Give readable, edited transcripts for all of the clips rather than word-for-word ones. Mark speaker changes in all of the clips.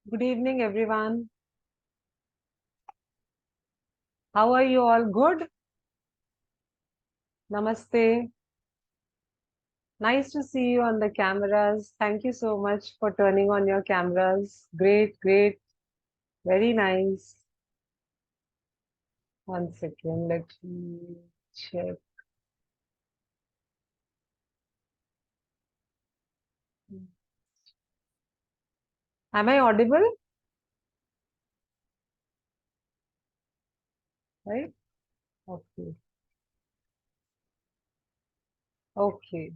Speaker 1: Good evening, everyone. How are you all? Good? Namaste. Nice to see you on the cameras. Thank you so much for turning on your cameras. Great, great. Very nice. One second. Let me check. Am I audible? Right? Okay. Okay.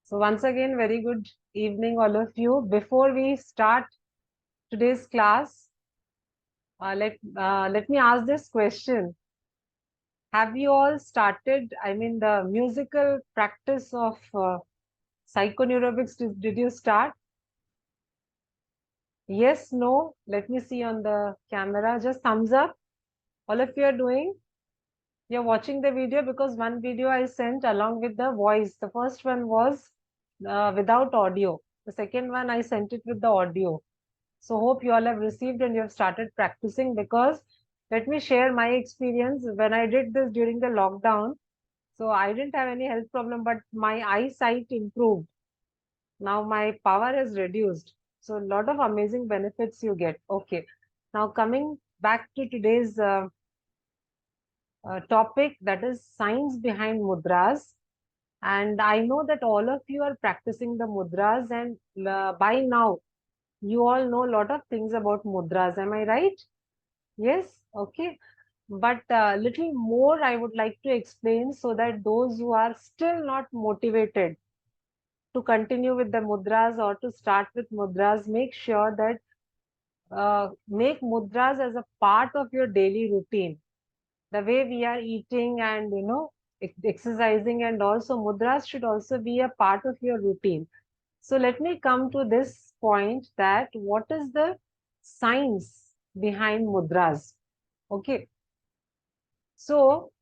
Speaker 1: So once again, very good evening, all of you. Before we start today's class, let me ask this question. Have you all started, the musical practice of psychoneurobics? Did you start? Yes, no? Let me see on the camera. Just thumbs up. All of you are doing? You're watching the video because one video I sent along with the voice. The first one was without audio. The second one I sent it with the audio. So hope you all have received and you have started practicing, because let me share my experience when I did this during the lockdown. So I didn't have any health problem, but my eyesight improved. Now my power has reduced. So a lot of amazing benefits you get. Okay. Now coming back to today's topic, that is science behind mudras. And I know that all of you are practicing the mudras, and by now you all know a lot of things about mudras. Am I right? Yes. Okay. But little more I would like to explain, so that those who are still not motivated to continue with the mudras or to start with mudras, make sure that make mudras as a part of your daily routine. The way we are eating and exercising, and also mudras should also be a part of your routine. So let me come to this point, that what is the science behind mudras? Okay. So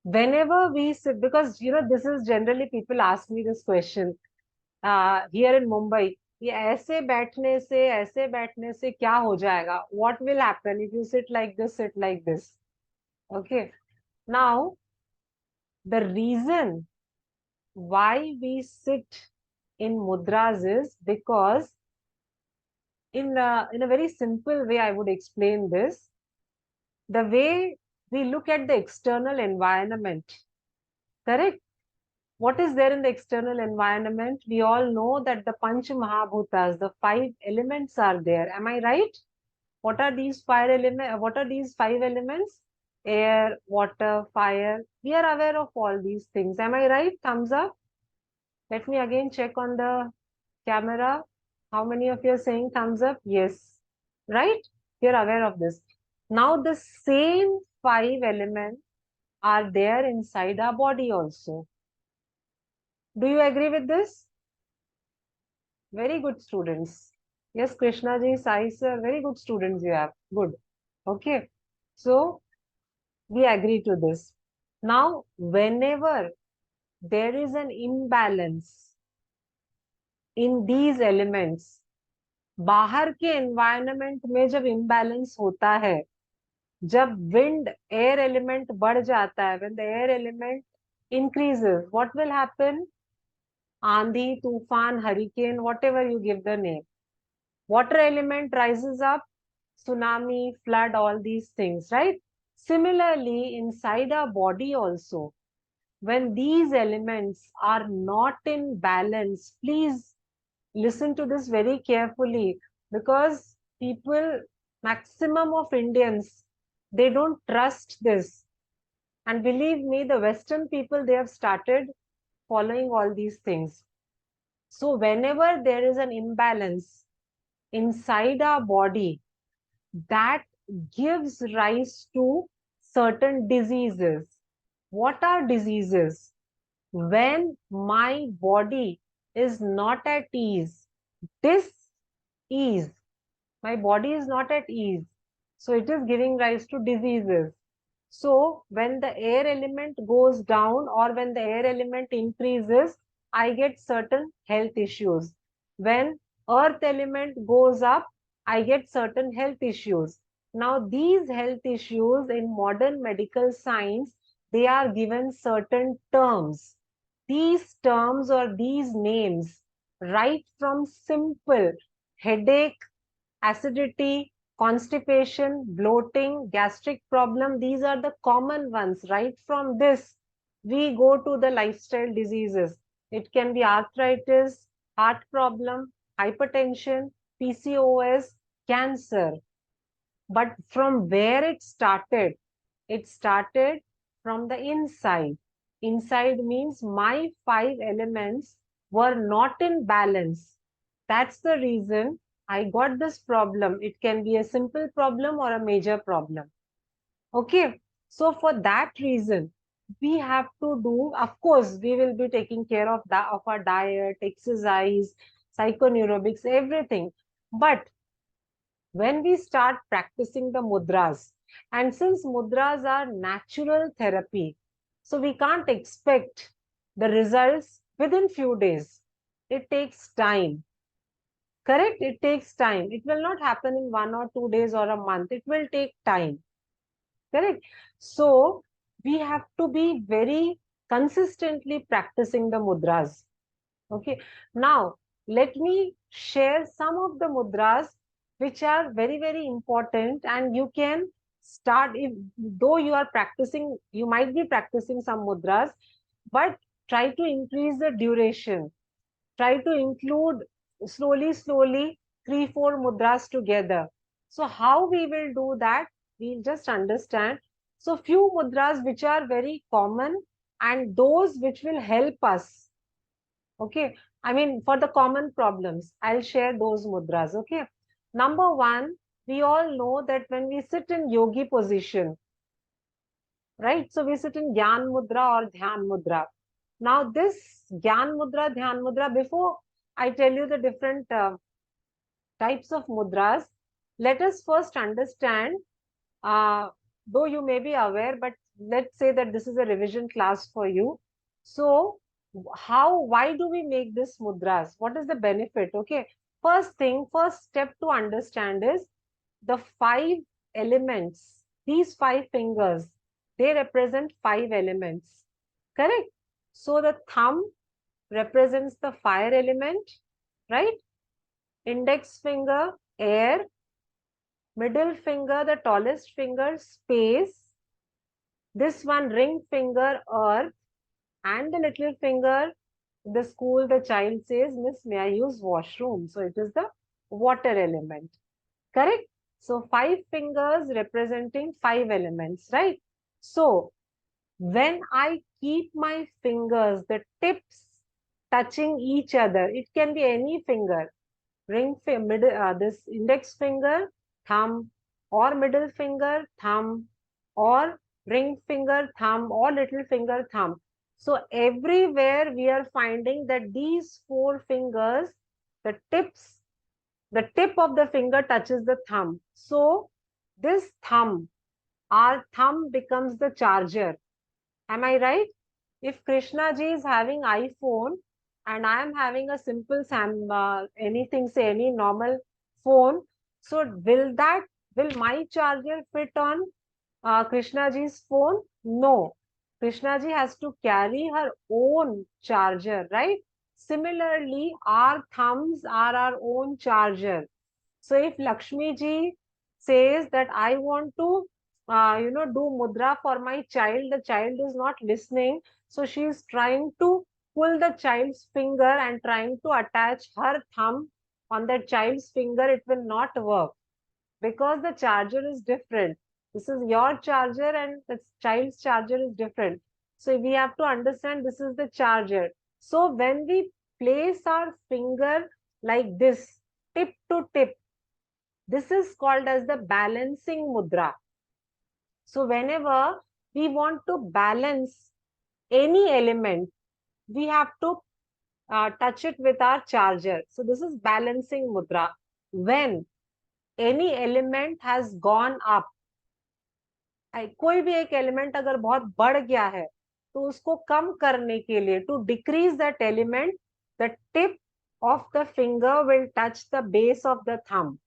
Speaker 1: whenever we sit, because this is generally people ask me this question here in Mumbai, ये ऐसे बैठने से क्या हो जाएगा? What will happen if you sit like this, sit like this? Okay. Now, the reason why we sit in mudras is because in a very simple way, I would explain this. The way we look at the external environment, correct? What is there in the external environment? We all know that the Panch Mahabhutas, the five elements are there. Am I right? What are these five elements? What are these five elements? Air, water, fire. We are aware of all these things. Am I right? Thumbs up. Let me again check on the camera. How many of you are saying thumbs up? Yes. Right? You're aware of this. Now the same five elements are there inside our body also. Do you agree with this? Very good students. Yes, Krishna ji, Sai sir, very good students you have. Good. Okay. So we agree to this. Now, whenever there is an imbalance in these elements, बाहर के environment में जब imbalance होता है, जब wind air element बढ़ जाता है, when the air element increases, what will happen? आंधी, तूफान, hurricane, whatever you give the name. Water element rises up, tsunami, flood, all these things, right? Similarly, inside our body also, when these elements are not in balance, please listen to this very carefully, because people, maximum of Indians, they don't trust this. And believe me, the Western people, they have started following all these things. So whenever there is an imbalance inside our body, that gives rise to certain diseases. What are diseases? When my body is not at ease, dis-ease, my body is not at ease, so it is giving rise to diseases. So when the air element goes down or when the air element increases, I get certain health issues. When earth element goes up, I get certain health issues. Now, these health issues in modern medical science, they are given certain terms. These terms or these names, right from simple headache, acidity, constipation, bloating, gastric problem, these are the common ones. Right from this, we go to the lifestyle diseases. It can be arthritis, heart problem, hypertension, PCOS, cancer. But from where it started from the inside. Inside means my five elements were not in balance. That's the reason I got this problem. It can be a simple problem or a major problem. Okay. So for that reason, we have to do, of course, we will be taking care of that, of our diet, exercise, psychoneurobics, everything. But when we start practicing the mudras, and since mudras are natural therapy, so we can't expect the results within few days. It takes time. Correct? It takes time. It will not happen in 1 or 2 days or a month. It will take time. Correct? So we have to be very consistently practicing the mudras. Okay. Now, let me share some of the mudras which are very, very important, and you can start, if though you are practicing, you might be practicing some mudras, but try to increase the duration. Try to include slowly, 3, 4 mudras together. So how we will do that? We'll just understand. So few mudras which are very common and those which will help us. Okay. I mean, for the common problems, I'll share those mudras. Okay. Number one, we all know that when we sit in yogi position, right? So we sit in Gyan Mudra or Dhyan Mudra. Now, this Gyan Mudra, Dhyan Mudra, before I tell you the different types of mudras, let us first understand, uh, though you may be aware, but let's say that this is a revision class for you. So, why do we make this mudras? What is the benefit? Okay. First step to understand is the five elements. These five fingers, they represent five elements. Correct? So the thumb represents the fire element, right? Index finger, air. Middle finger, the tallest finger, space. This one, ring finger, earth. And the little finger, the school, the child says, Miss, may I use washroom? So it is the water element. Correct? So five fingers representing five elements, right? So when I keep my fingers, the tips touching each other, it can be any finger, this index finger, thumb, or middle finger, thumb, or ring finger, thumb, or little finger, thumb. So everywhere we are finding that these four fingers, the tips, the tip of the finger touches the thumb. So this thumb, our thumb becomes the charger. Am I right? If Krishna ji is having iPhone and I am having a simple anything, say any normal phone, so will my charger fit on Krishna ji's phone? No. Krishna ji has to carry her own charger, right? Similarly, our thumbs are our own charger. So if Lakshmi ji says that I want to, do mudra for my child, the child is not listening. So she is trying to pull the child's finger and trying to attach her thumb on the child's finger. It will not work because the charger is different. This is your charger and the child's charger is different. So we have to understand this is the charger. So when we place our finger like this, tip to tip, this is called as the balancing mudra. So whenever we want to balance any element, we have to touch it with our charger. So this is balancing mudra. When any element has gone up, कोई भी एक element अगर बहुत बढ़ गया है तो उसको कम करने के लिए, to decrease that element, the tip of the finger will touch the base of the thumb.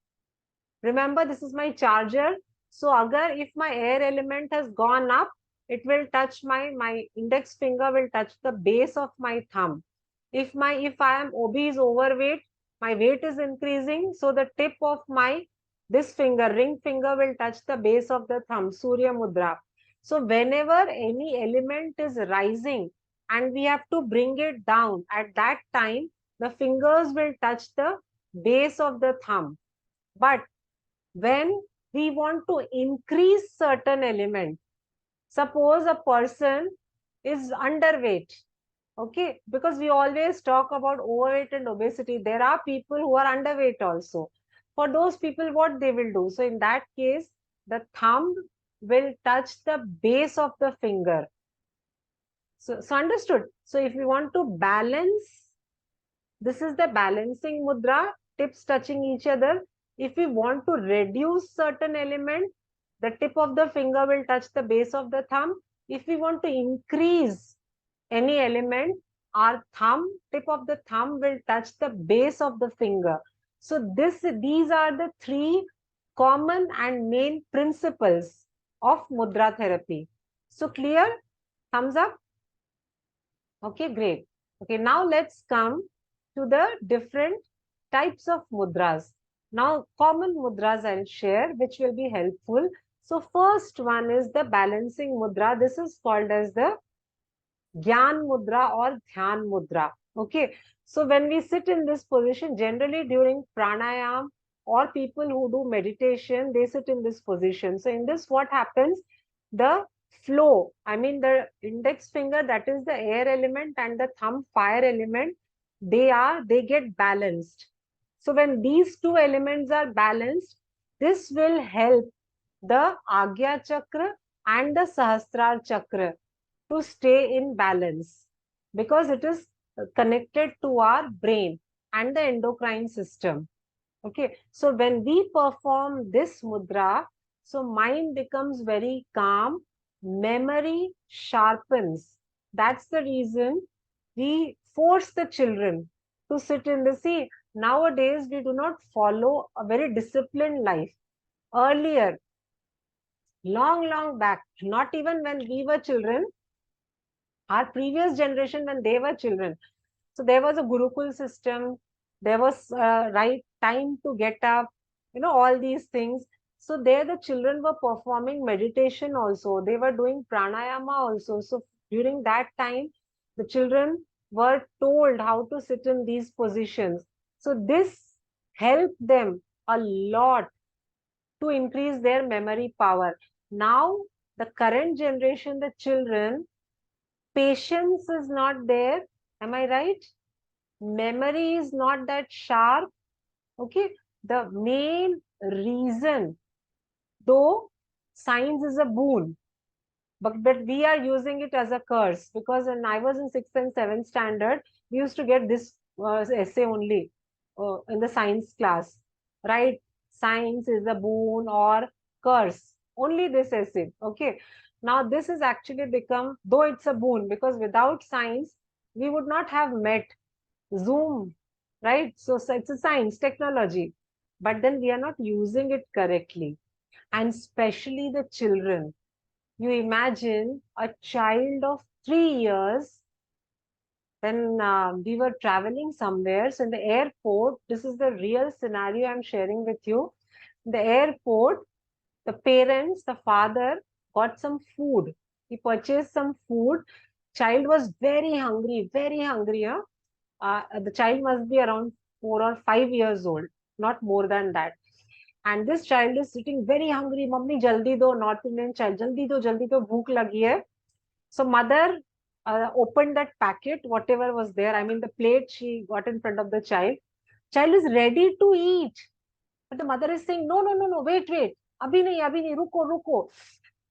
Speaker 1: Remember, this is my charger. So agar if my air element has gone up, it will touch my index finger will touch the base of my thumb. If I am obese, overweight, my weight is increasing, so the tip of my this finger, ring finger, will touch the base of the thumb, Surya Mudra. So whenever any element is rising and we have to bring it down, at that time the fingers will touch the base of the thumb. But when we want to increase certain element, suppose a person is underweight, okay, because we always talk about overweight and obesity, there are people who are underweight also. For those people, what they will do, so in that case the thumb will touch the base of the finger. So understood. So if we want to balance, this is the balancing mudra, tips touching each other. If we want to reduce certain element, the tip of the finger will touch the base of the thumb. If we want to increase any element, our tip of the thumb will touch the base of the finger. So these are the three common and main principles of mudra therapy. So clear? Thumbs up? Okay, great. Okay, now let's come to the different types of mudras. Now, common mudras I'll share, which will be helpful. So, first one is the balancing mudra. This is called as the Gyan mudra or Dhyan mudra. Okay, so when we sit in this position, generally during pranayam or people who do meditation, they sit in this position. So, in this, what happens? The flow, I mean, the index finger, that is the air element, and the thumb, fire element, they get balanced. So, when these two elements are balanced, this will help the Agya chakra and the Sahasrar chakra to stay in balance, because it is connected to our brain and the endocrine system. Okay, so when we perform this mudra, so mind becomes very calm, memory sharpens. That's the reason we force the children to sit in the sea. Nowadays, we do not follow a very disciplined life. Earlier, long back, not even when we were children, our previous generation, when they were children, so there was a gurukul system, there was right time to get up, all these things. So there the children were performing meditation also, they were doing pranayama also. So during that time the children were told how to sit in these positions. So this helped them a lot to increase their memory power. Now the current generation, the children, patience is not there. Am I right? Memory is not that sharp. Okay. The main reason, though science is a boon, but we are using it as a curse, because when I was in 6th and 7th standard, we used to get this essay only in the science class, right? Science is a boon or curse. Only this essay. Okay. Now this has actually become, though it's a boon, because without science, we would not have met Zoom, right? So it's a science, technology, but then we are not using it correctly. And especially the children. You imagine a child of 3 years, when we were traveling somewhere. So in the airport, this is the real scenario I'm sharing with you. In the airport, the parents, the father got some food. He purchased some food. Child was very hungry, very hungry. Huh? The child must be around 4 or 5 years old, not more than that. And this child is sitting very hungry. Mummy, jaldi do, North Indian child, jaldi do, bhook lagi hai. So mother opened that packet, whatever was there. I mean, the plate she got in front of the child. Child is ready to eat. But the mother is saying, no, wait. Abhi nahi, ruko.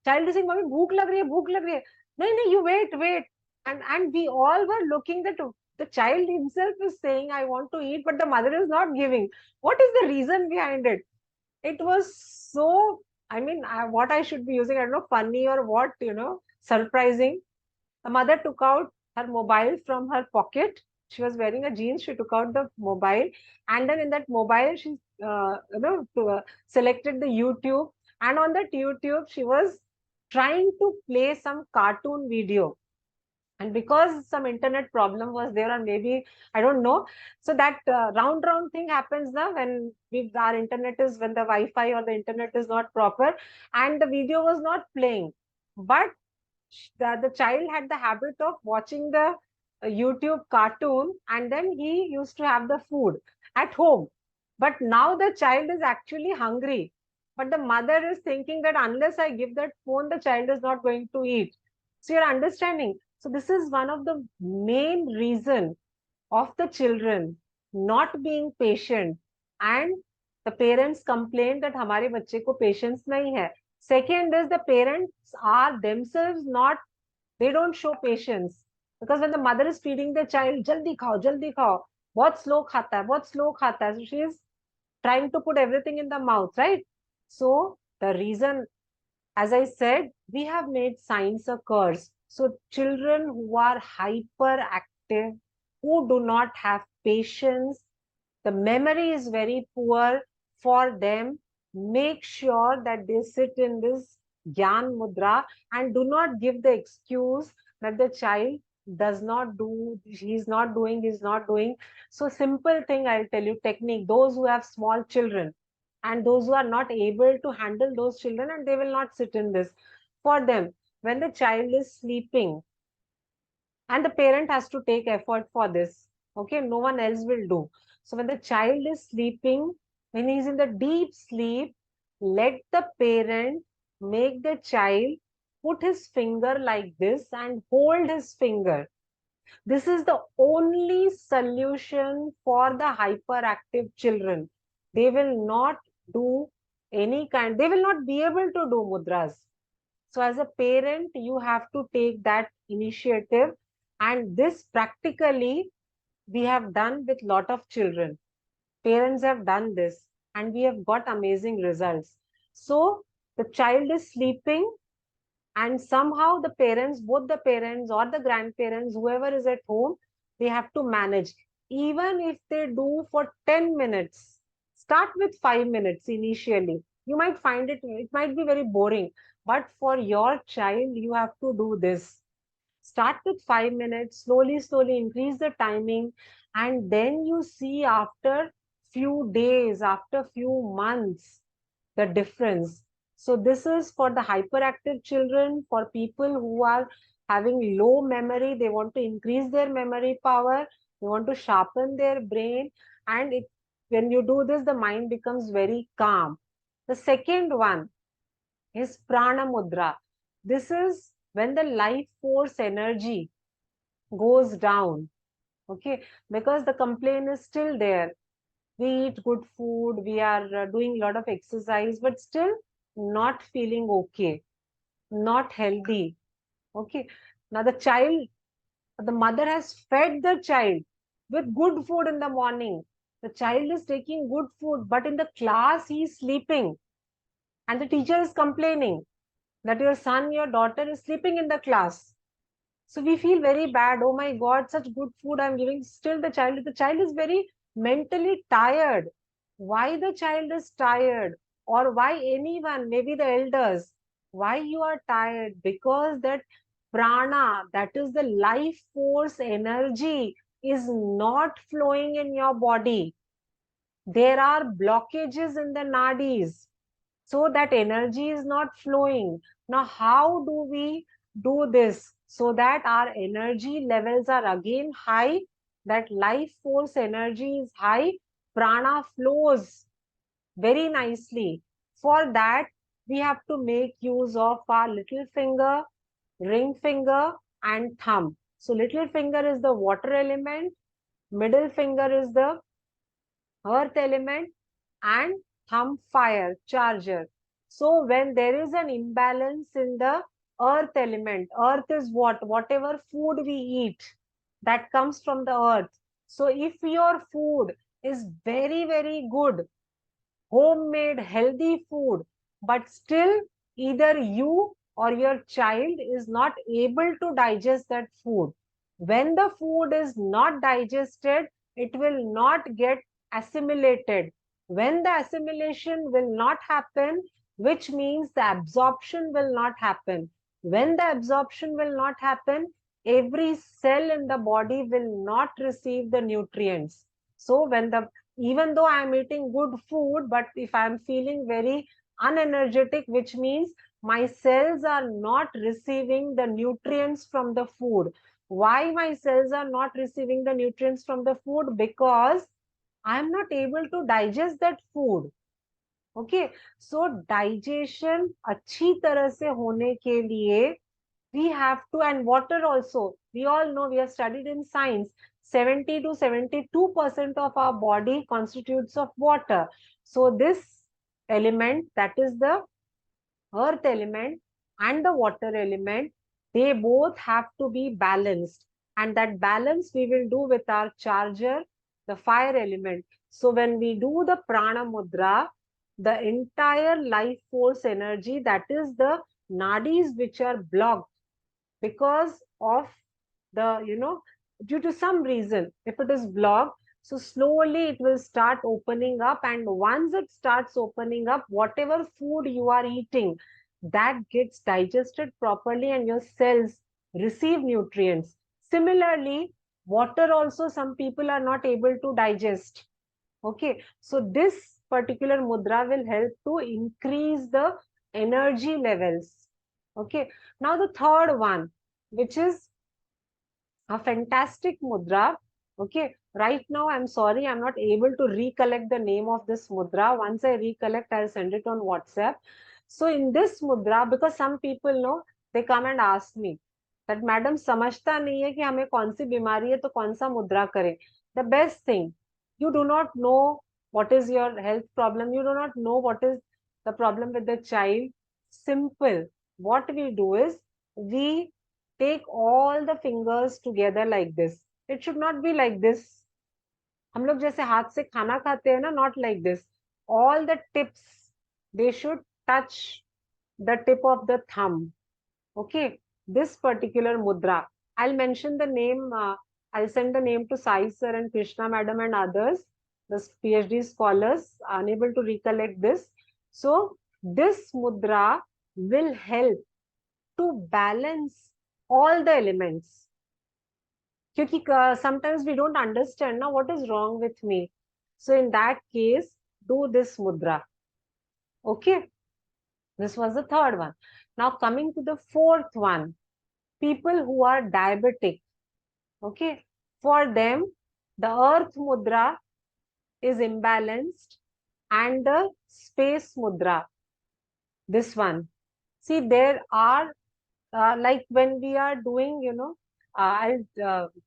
Speaker 1: Child is saying, Mommy, bhook lag rahi hai. No, you wait. And we all were looking that the child himself is saying, I want to eat, but the mother is not giving. What is the reason behind it? It was so, I mean, what I should be using, I don't know, funny or what, surprising. The mother took out her mobile from her pocket She was wearing a jeans. She took out the mobile, and then in that mobile, she selected the YouTube, and on that YouTube, she was trying to play some cartoon video. And because some internet problem was there, or maybe I don't know, so that round thing happens now when our internet is, when the Wi-Fi or the internet is not proper, and the video was not playing, but the child had the habit of watching the YouTube cartoon, and then he used to have the food at home. But now the child is actually hungry. But the mother is thinking that unless I give that phone, the child is not going to eat. So you're understanding. So this is one of the main reason of the children not being patient, and the parents complain that हमारे बच्चे को patience नहीं है. Second is the parents are themselves not, they don't show patience, because when the mother is feeding the child, जल्दी खाओ, बहुत slow खाता है, बहुत slow खाता है, so she is trying to put everything in the mouth, right? So the reason, as I said, we have made science a curse. So children who are hyperactive, who do not have patience, the memory is very poor for them, make sure that they sit in this Gyan Mudra, and do not give the excuse that the child does not do, he's not doing. So simple thing, I'll tell you, technique, those who have small children and those who are not able to handle those children, and they will not sit in this. For them, when the child is sleeping, and the parent has to take effort for this, okay, no one else will do. So when the child is sleeping, when he's in the deep sleep, let the parent make the child put his finger like this and hold his finger. This is the only solution for the hyperactive children. They will not do any kind, they will not be able to do mudras. So as a parent, you have to take that initiative. And this practically we have done with lot of children. Parents have done this and we have got amazing results. So the child is sleeping, and somehow the parents, both the parents or the grandparents, whoever is at home, they have to manage. Even if they do for 10 minutes, start with 5 minutes initially. You might find it might be very boring, but for your child, you have to do this. Start with 5 minutes, slowly increase the timing, and then you see after few days, after few months, the difference. So this is for the hyperactive children, for people who are having low memory, they want to increase their memory power, they want to sharpen their brain, and when you do this, the mind becomes very calm. The second one is Prana Mudra. This is when the life force energy goes down, okay, because the complaint is still there. We eat good food, we are doing a lot of exercise, but still not feeling okay, not healthy, okay. Now the mother has fed the child with good food in the morning, the child is taking good food, but in the class he is sleeping, and the teacher is complaining that your son, your daughter is sleeping in the class. So we feel very bad. Oh my God, such good food I'm giving. Still the child is very mentally tired. Why the child is tired? Or why anyone, maybe the elders, why you are tired? Because that prana, that is the life force energy, is not flowing in your body. There are blockages in the nadis, so that energy is not flowing. Now, how do we do this so that our energy levels are again high, that life force energy is high, prana flows very nicely? For that, we have to make use of our little finger, ring finger, and thumb. So little finger is the water element, middle finger is the earth element, and thumb fire, charger. So when there is an imbalance in the earth element, earth is what? Whatever food we eat, that comes from the earth. So if your food is very, very good, homemade, healthy food, but still either you or your child is not able to digest that food, When the food is not digested, it will not get assimilated. When the assimilation will not happen, which means the absorption will not happen. When the absorption will not happen, every cell in the body will not receive the nutrients. So when the even though I am eating good food, but if I am feeling very unenergetic, which means my cells are not receiving the nutrients from the food. Why my cells are not receiving the nutrients from the food? Because I am not able to digest that food. Okay, so digestion अच्छी तरह से होने के लिए we have to, and water also. We all know, we have studied in science, 70 to 72% of our body constitutes of water. So this element, that is the earth element and the water element, they both have to be balanced. And that balance we will do with our charger, the fire element. So when we do the prana mudra, the entire life force energy, that is the nadis which are blocked because of the, due to some reason, if it is blocked, so slowly it will start opening up. And once it starts opening up, whatever food you are eating, that gets digested properly and your cells receive nutrients. Similarly, water also some people are not able to digest. Okay, so this particular mudra will help to increase the energy levels. Okay, now the third one, which is a fantastic mudra. Okay, right now I'm sorry, I'm not able to recollect the name of this mudra. Once I recollect, I'll send it on WhatsApp. So in this mudra, because some people know, they come and ask me that madam समझता नहीं है कि हमें कौन सी बीमारी है तो कौन सा मुद्रा करें. The best thing, you do not know what is your health problem, you do not know what is the problem with the child. Simple, what we do is we take all the fingers together like this. It should not be like this. हम लोग जैसे हाथ से खाना खाते हैं ना, not like this. All the tips, they should touch the tip of the thumb. Okay, this particular mudra, I'll mention the name, I'll send the name to Sai sir and Krishna madam and others, the PhD scholars unable to recollect this. So this mudra will help to balance all the elements. क्योंकि sometimes we don't understand now what is wrong with me. So in that case, do this mudra. Okay, this was the third one. Now coming to the fourth one, people who are diabetic. Okay, for them the earth mudra is imbalanced and the space mudra, this one. See, there are like when we are doing, I'll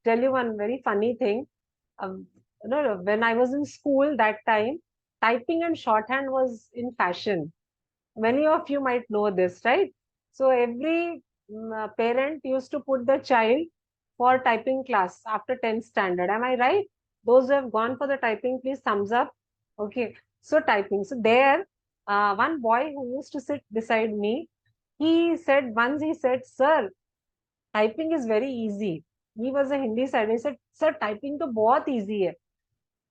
Speaker 1: tell you one very funny thing. When I was in school that time, typing and shorthand was in fashion. Many of you might know this, right? So every parent used to put the child for typing class after 10th standard. Am I right? Those who have gone for the typing, please thumbs up. Okay. So typing. So there, one boy who used to sit beside me, he said, sir, typing is very easy. He was a Hindi side. He said, sir, typing तो बहुत easy है.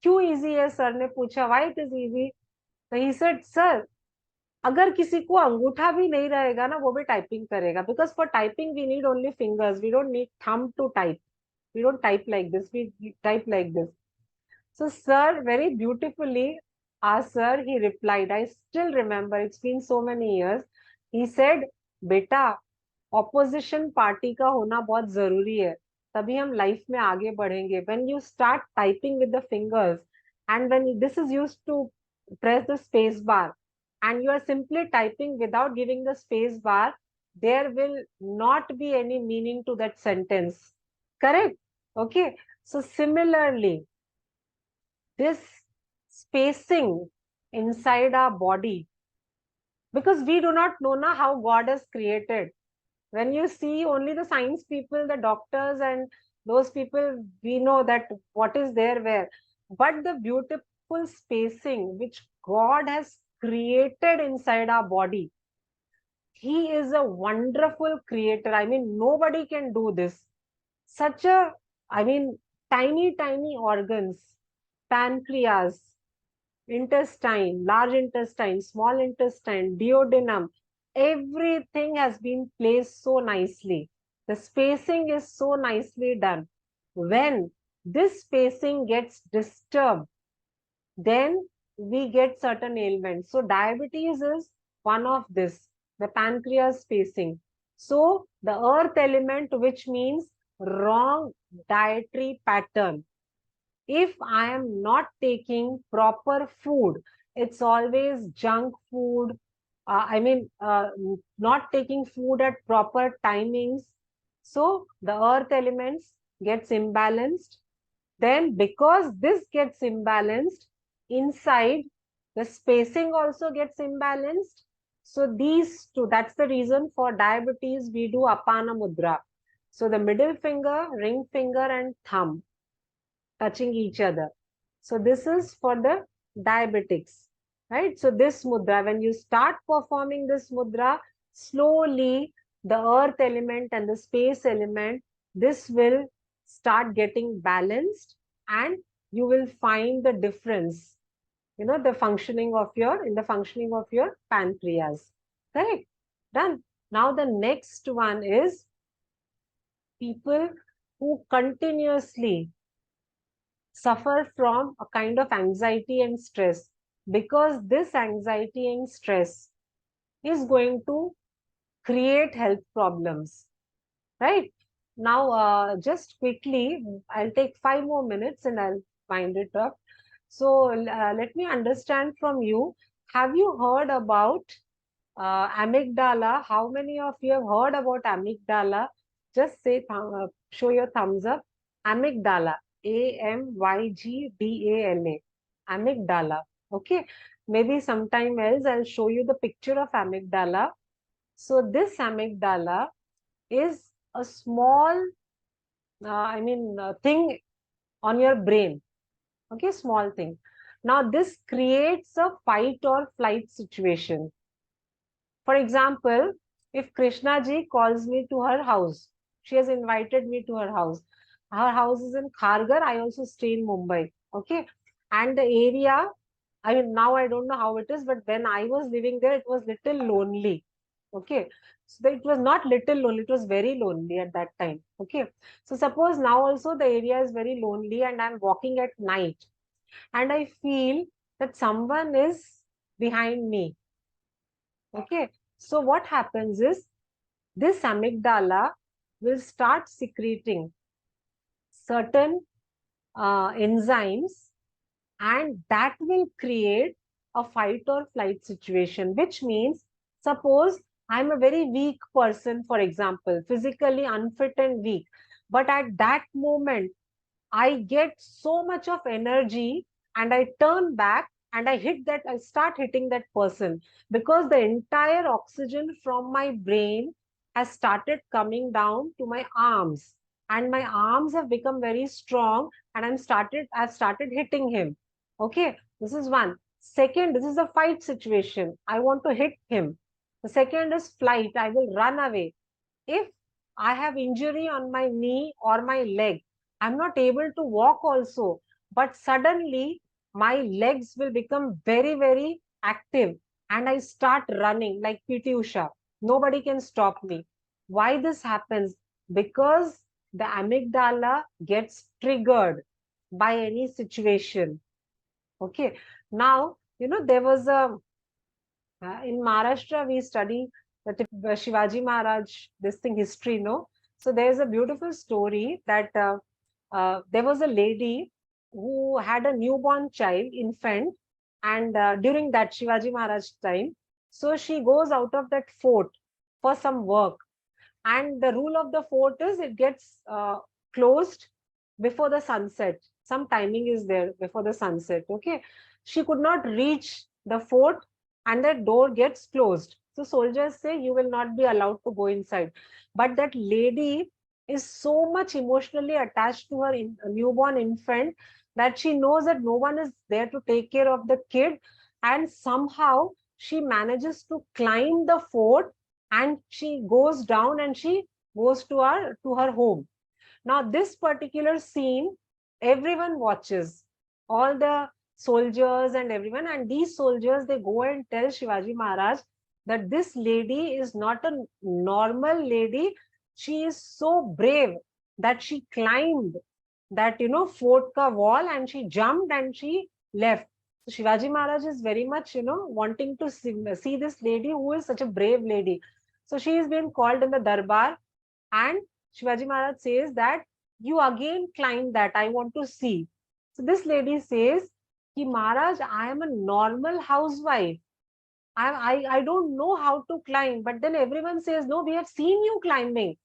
Speaker 1: क्यों easy है? Sir ने पूछा, why it is easy? So he said, sir, अगर किसी को अंगूठा भी नहीं रहेगा ना, वो भी टाइपिंग करेगा. Because for typing we need only fingers. We don't need thumb to type. We don't type like this. We type like this. So sir, very beautifully, our sir, he replied. I still remember. It's been so many years. He said, बेटा opposition party का होना बहुत जरूरी है, तभी हम life में आगे बढ़ेंगे. When you start typing with the fingers and when this is used to press the space bar and you are simply typing without giving the space bar, there will not be any meaning to that sentence. Correct? Okay, so similarly, this spacing inside our body, because we do not know now how God has created. When you see only the science people, the doctors and those people, we know that what is there where. But the beautiful spacing which God has created inside our body, He is a wonderful creator. I mean, nobody can do this. such a, I mean, tiny, tiny organs, pancreas, intestine, large intestine, small intestine, duodenum, everything has been placed so nicely. The spacing is so nicely done. When this spacing gets disturbed, then we get certain ailments. So diabetes is one of this, the pancreas spacing. So the earth element, which means wrong dietary pattern. If I am not taking proper food, it's always junk food. Not taking food at proper timings. So the earth elements gets imbalanced. Then because this gets imbalanced, inside the spacing also gets imbalanced. So these two, that's the reason for diabetes, we do apana mudra. So the middle finger, ring finger and thumb touching each other. So this is for the diabetics, right? So this mudra, when you start performing this mudra, slowly the earth element and the space element, this will start getting balanced, and you will find the difference, the functioning of in the functioning of your pancreas. Correct? Done. Now the next one is people who continuously suffer from a kind of anxiety and stress, because this anxiety and stress is going to create health problems, right? Now, just quickly, I'll take 5 more minutes and I'll wind it up. So let me understand from you. Have you heard about amygdala? How many of you have heard about amygdala? Just say, show your thumbs up. Amygdala, Amygdala, amygdala. Okay, maybe sometime else I'll show you the picture of amygdala. So this amygdala is a small, thing on your brain. Okay, small thing. Now this creates a fight or flight situation. For example, if Krishna ji calls me to her house, she has invited me to her house. Her house is in Kharghar. I also stay in Mumbai. Okay. And the area, I mean, now I don't know how it is, but when I was living there, it was little lonely. Okay. So it was not little lonely, it was very lonely at that time. Okay. So suppose now also the area is very lonely and I'm walking at night and I feel that someone is behind me. Okay. So what happens is this amygdala will start secreting certain enzymes, and that will create a fight or flight situation, which means suppose I'm a very weak person, for example, physically unfit and weak, but at that moment I get so much of energy and I turn back and I start hitting that person, because the entire oxygen from my brain has started coming down to my arms, and my arms have become very strong, and I've started hitting him. Okay, this is one. Second, this is a fight situation. I want to hit him. The second is flight. I will run away. If I have injury on my knee or my leg, I'm not able to walk also, but suddenly my legs will become very, very active and I start running like PT Usha. Nobody can stop me. Why this happens? Because the amygdala gets triggered by any situation. Okay. Now, there was in Maharashtra, we study the Shivaji Maharaj, this thing, history, no? So there's a beautiful story that there was a lady who had a newborn child, infant, and during that Shivaji Maharaj time, so she goes out of that fort for some work. And the rule of the fort is it gets closed before the sunset. Some timing is there before the sunset. Okay. She could not reach the fort and the door gets closed. So soldiers say you will not be allowed to go inside. But that lady is so much emotionally attached to her newborn infant that she knows that no one is there to take care of the kid. And somehow she manages to climb the fort and she goes down and she goes to her home. Now this particular scene, everyone watches, all the soldiers and everyone, and these soldiers, they go and tell Shivaji Maharaj that this lady is not a normal lady. She is so brave that she climbed that, fort ka wall, and she jumped and she left. So Shivaji Maharaj is very much, wanting to see this lady who is such a brave lady. So she is being called in the darbar, and Shivaji Maharaj says that you again climb that. I want to see. So this lady says, Ki Maharaj, I am a normal housewife. I don't know how to climb. But then everyone says, no, we have seen you climbing.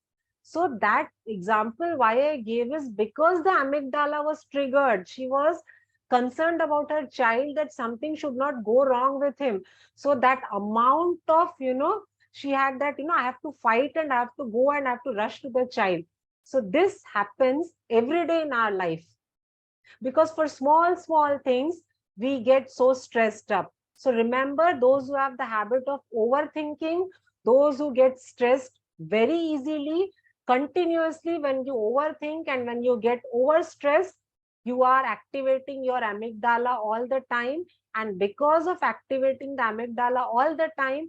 Speaker 1: So that example why I gave is because the amygdala was triggered. She was concerned about her child, that something should not go wrong with him. So that amount of, she had that, I have to fight and I have to go and I have to rush to the child. So this happens every day in our life, because for small things, we get so stressed up. So remember, those who have the habit of overthinking, those who get stressed very easily, continuously, when you overthink and when you get overstressed, you are activating your amygdala all the time. And because of activating the amygdala all the time,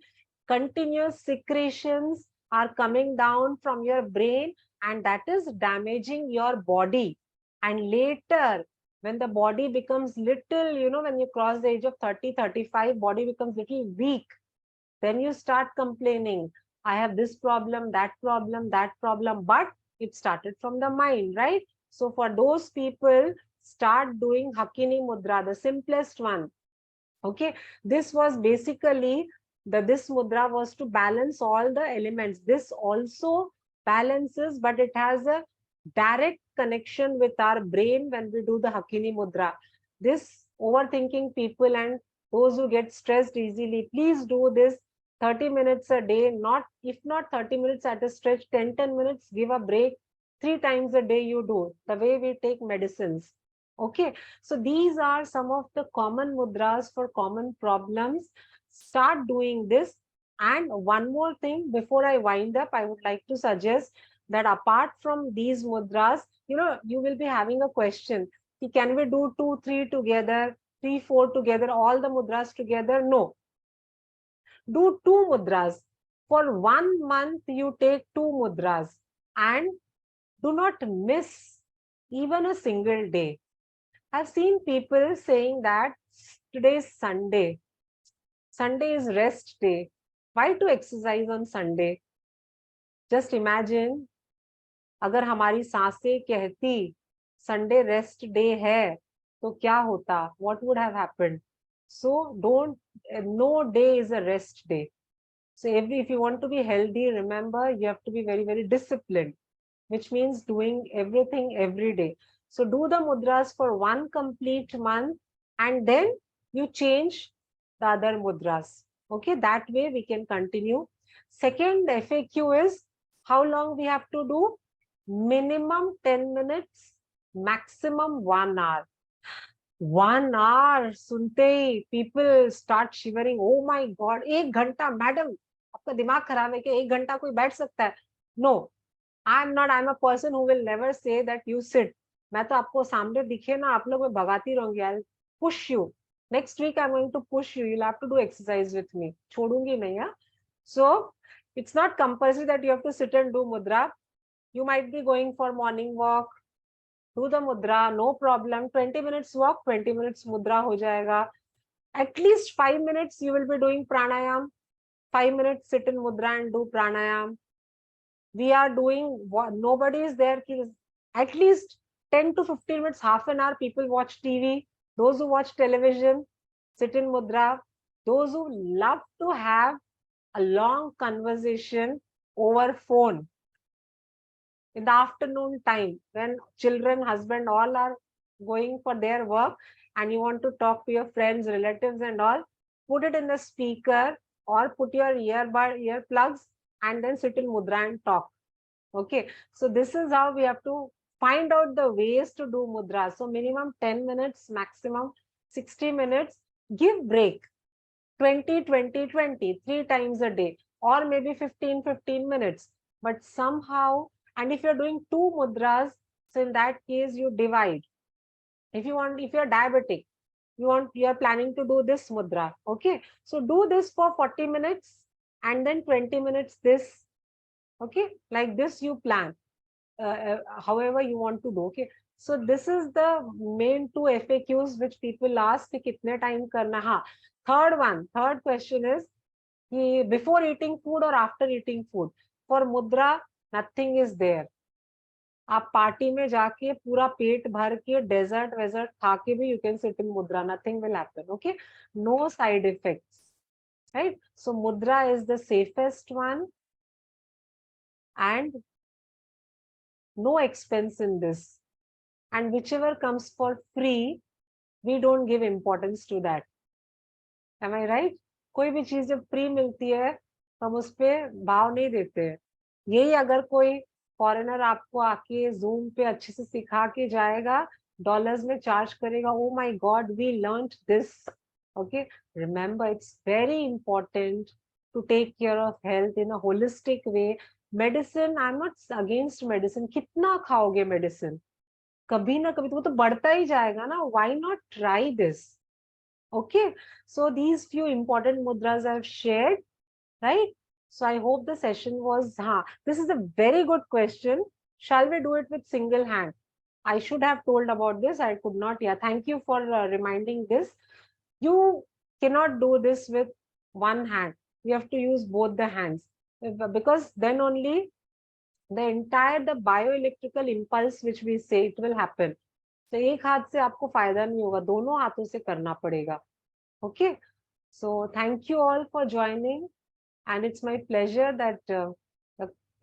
Speaker 1: continuous secretions are coming down from your brain, and that is damaging your body. And later, when the body becomes little, when you cross the age of 30, 35, body becomes little weak, then you start complaining, I have this problem, that problem, that problem. But it started from the mind, right? So for those people, start doing Hakini Mudra, the simplest one. Okay, this was basically, this mudra was to balance all the elements. This also balances, but it has a direct connection with our brain when we do the Hakini Mudra. This overthinking people and those who get stressed easily, please do this 30 minutes a day, if not 30 minutes at a stretch, 10 minutes, give a break. 3 times a day you do, the way we take medicines. Okay, so these are some of the common mudras for common problems. Start doing this. And one more thing before I wind up, I would like to suggest that apart from these mudras, you will be having a question. Can we do 2, 3 together, 3, 4 together, all the mudras together? No. Do 2 mudras. For 1 month, you take 2 mudras and do not miss even a single day. I've seen people saying that today is Sunday. Sunday is rest day. Why to exercise on Sunday? Just imagine, अगर हमारी सांसें कहती Sunday rest day है, तो क्या होता? What would have happened? So no day is a rest day. So if you want to be healthy, remember you have to be very, very disciplined, which means doing everything every day. So do the mudras for 1 complete month, and then you change the other mudras. Okay, that way we can continue. Second FAQ is how long we have to do? Minimum 10 minutes, maximum 1 hour. 1 hour, sunte people start shivering. Oh my God, 1 घंटा, madam, आपका दिमाग खराब है कि 1 घंटा कोई बैठ सकता है? No, I'm a person who will never say that you sit. मैं तो आपको सामने दिखे ना, आप लोग मैं भगाती रहूंगी. I'll push you. Next week I'm going to push you. You'll have to do exercise with me. छोड़ूंगी नहीं, yeah? So it's not compulsory that you have to sit and do mudra. You might be going for morning walk. Do the mudra, no problem. 20 minutes walk, 20 minutes mudra ho jayega. At least 5 minutes you will be doing pranayam. 5 minutes sit in mudra and do pranayam. We are doing what nobody is there. At least 10 to 15 minutes, half an hour, people watch TV. Those who watch television, sit in mudra. Those who love to have a long conversation over phone in the afternoon time, when children, husband, all are going for their work, and you want to talk to your friends, relatives and all, put it in the speaker or put your earplugs and then sit in mudra and talk. Okay, so this is how we have to find out the ways to do mudra. So minimum 10 minutes, maximum 60 minutes. Give break 20, 20, 20, 3 times a day, or maybe 15, 15 minutes. But somehow And if you're doing 2 mudras, so in that case, you divide. If you're diabetic, you are planning to do this mudra. Okay. So do this for 40 minutes and then 20 minutes this. Okay. Like this you plan, however you want to do. Okay. So this is the main 2 FAQs which people ask कि कितने time करना. हाँ. Third question is कि before eating food or after eating food. For mudra, nothing is there. आप party में जाके पूरा पेट भर के डेजर्ट वेजर्ट खा के भी you can sit in mudra, nothing will happen. Okay, no side effects, right? So mudra is the safest one and no expense in this, and whichever comes for free, we don't give importance to that. Am I right? कोई भी चीज जब free मिलती है तो हम उस पर भाव नहीं देते हैं. यही अगर कोई फॉरेनर आपको आके जूम पे अच्छे से सिखा के जाएगा, डॉलर्स में चार्ज करेगा, oh my god we learned this. Okay, remember it's very important to take care of health in a holistic way. Medicine, I am not against medicine. कितना खाओगे मेडिसिन? कभी ना कभी तो वो तो बढ़ता ही जाएगा ना. Why not try this? Okay, so these few important mudras I've shared, right? So I hope the session was, this is a very good question. Shall we do it with single hand? I should have told about this. I could not. Yeah, thank you for reminding this. You cannot do this with one hand. You have to use both the hands, because then only the entire the bioelectrical impulse which we say it will happen. तो एक हाथ से आपको फायदा नहीं होगा, दोनों हाथों से करना पड़ेगा. Okay, so thank you all for joining, and it's my pleasure that the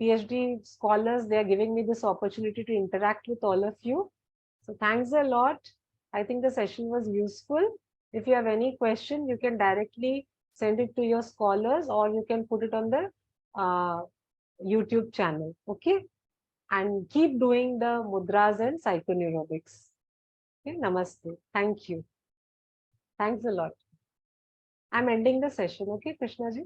Speaker 1: PhD scholars, they are giving me this opportunity to interact with all of you. So thanks a lot. I think the session was useful. If you have any question, you can directly send it to your scholars, or you can put it on the YouTube channel. Okay, and keep doing the mudras and psychoneurobics. Okay, namaste. Thank you. Thanks a lot. I'm ending the session. Okay, Krishna ji.